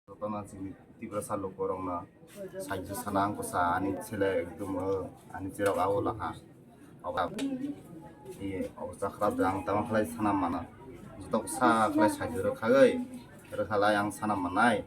Tona sini tiba salo korong na saja sanang ko sa ani sila একদম ani sila awo laha awak iya awak kerap yang tama kalai sanam mana jutok sa kalai saja rekagai rekala yang sanam manai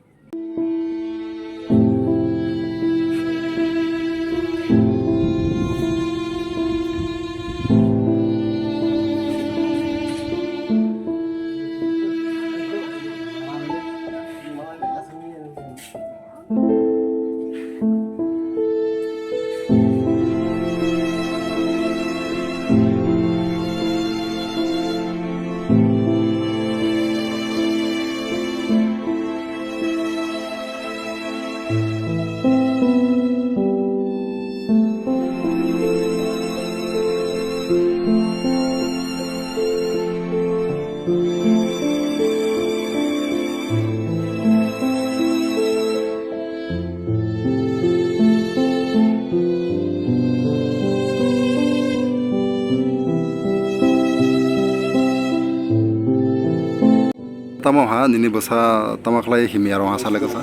tama ha nini basa tama kalai himi arong asale kasa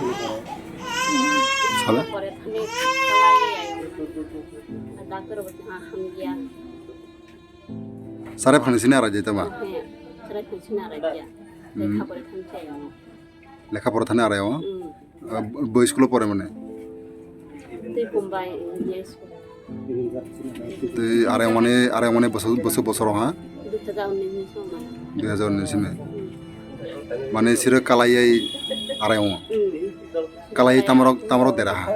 sala sare phani sini ara jaita ma লেখা পড়া থানে আরে বই স্কুলে পড়ে মানে আরে মানে বছর বছর হ্যাঁ 2019 মে মানে সিরে কালাই আরে কালাই তামরক দেরা হ্যাঁ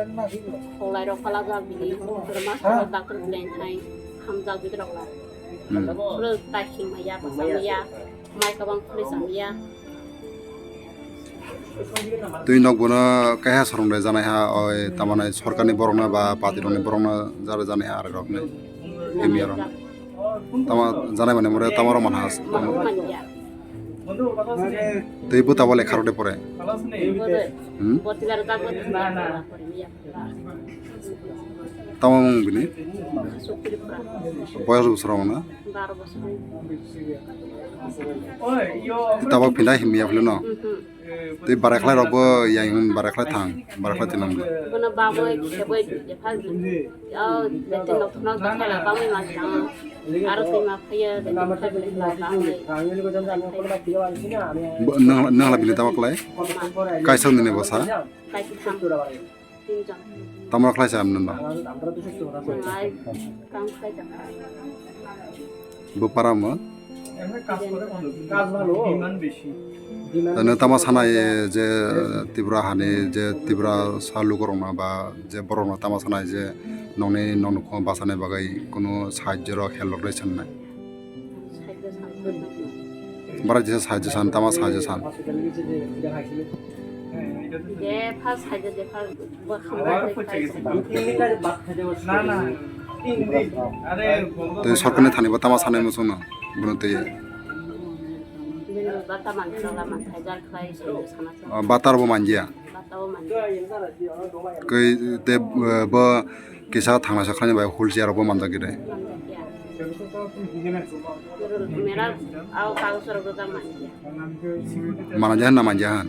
তুই নকবনা কাহা সরংরে জানাই হা ওই তামানে সরকারি বরংনা বা পাতিরনি বরংনা যারা জানাই হা আরে রকনে এমি আর তামা জানাই মানে মরে তামার মানহাস তুই বুতাব লেখারতে পড়ে তামাম বিনি বয়স বছর না তাবাক ফিনা হিমিয়া ফেলে ন তুই বারাখলাই রব ইয়াই বারাখলাই থাং বারাখলাই তিনাম nang labini tabaklai kaisang dini basa tabaklai sam nanda beparama tama sanai je tibra hani je tibra salu korona ba je borona tama sanai je nongni nonukho basane bagai kono sahajjor helok rechen nai bara je sahajjan tama sahajjan যে first হাইজে যে first না তো সরকারি Thani বাতামা সানাই মসুন না বনতে বাতা মানছলা মানথাই jar খাই সানা বাতারবো মানজিয়া বাতাও মান কই তে ব কিসা থানা সাখানি বাই হোলসেয়ারবো মানজাগিরে মেরা আও কাগজর গজা মানজিয়া মানজাহান না মানজাহান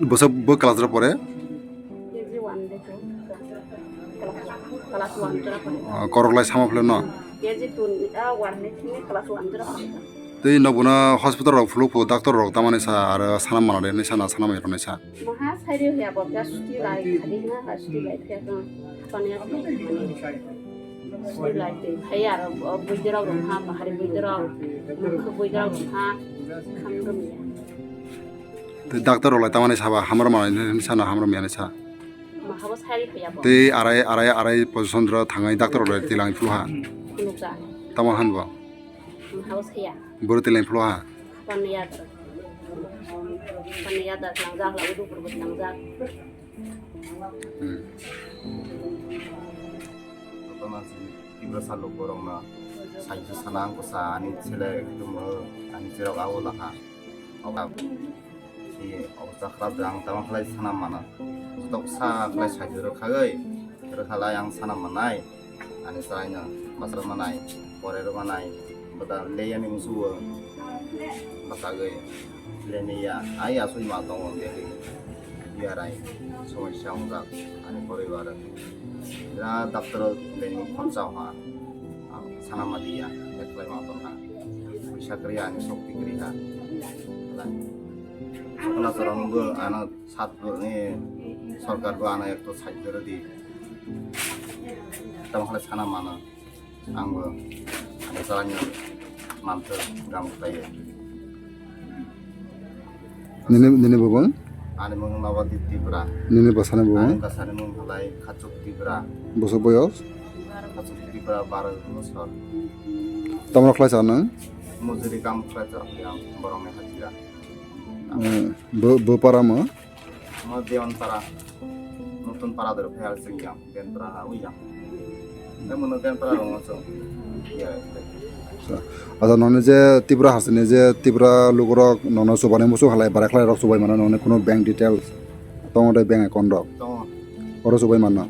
বসব ব ক্লাসের পরে কেজি 1 দেখো ক্লাস 1 জরা পড়ে করকলাই সামাফলে ন কেজি 2 1 নে থিনে ক্লাস 1 জরা পড়ে tei nobuna hospital rok flupu doctor rok tamani sa ar sanam manade ni sana sanam ero ni sa মহা সাইরে হইয়া বগা সুতি লাই খালি না সুতি লাই থেকে পানিয়া সুতি লাই তে ভাইয়া আর বইদরাও রহা পাহাড়ি বইদরাও মুখ বইদরাও রহা খামরমিয়া tei doctor rok lai tamani sa ba hamar manade ni sana hamar miani sa মহাবো সাইরে হইয়া বগা tei arai position dra thangai doctor rok lai tilang fluha কুনুজা tama hanbo মহাবো সাইয়া buru tilang fluha পানিয়া দা langzak la udu perbut langzak tona sini tiba salo korong na saja sanang ko sa ani sila ekdum ani sila awo laha awak iya awak kerap yang tama kalai sanam mana jutok sa kalai saja rekagai rekala yang sanam manai ani salahnya pasar manai korero manai bada leyan yang suwa basagai lenia ai asui ma dong degi biarai समस्या hunga ani poribar ra doctor leni khonsa ha sanama dia eklai ma ton ha bisa kriya ani shakti kriya sekolah seorang gue anak satu ini सरकार को आना एक तो side दी तमखले साना माना आंबो आने सालाnya mantel gam tayo nene bobon ane mong nawati tibra nene basane bobon ane kasane mong halai kacuk tibra boso boyos kacuk tibra 12 bosor tamra khlai sana muzuri kam khacha yang borong hajira bo parama mo dewan para nutun para der phel sing yang den para ui yang emon den para rong so ya আচ্ছা ননে যে ত্রিপুরা হাসিনে যে ত্রিপুরা লোকরক নন সুবানে মুসু হালাই বারাখলাই rock সুবাই মানে ননে কোনো bank details তোমাদের bank account rock to ওরা সুবাই মানা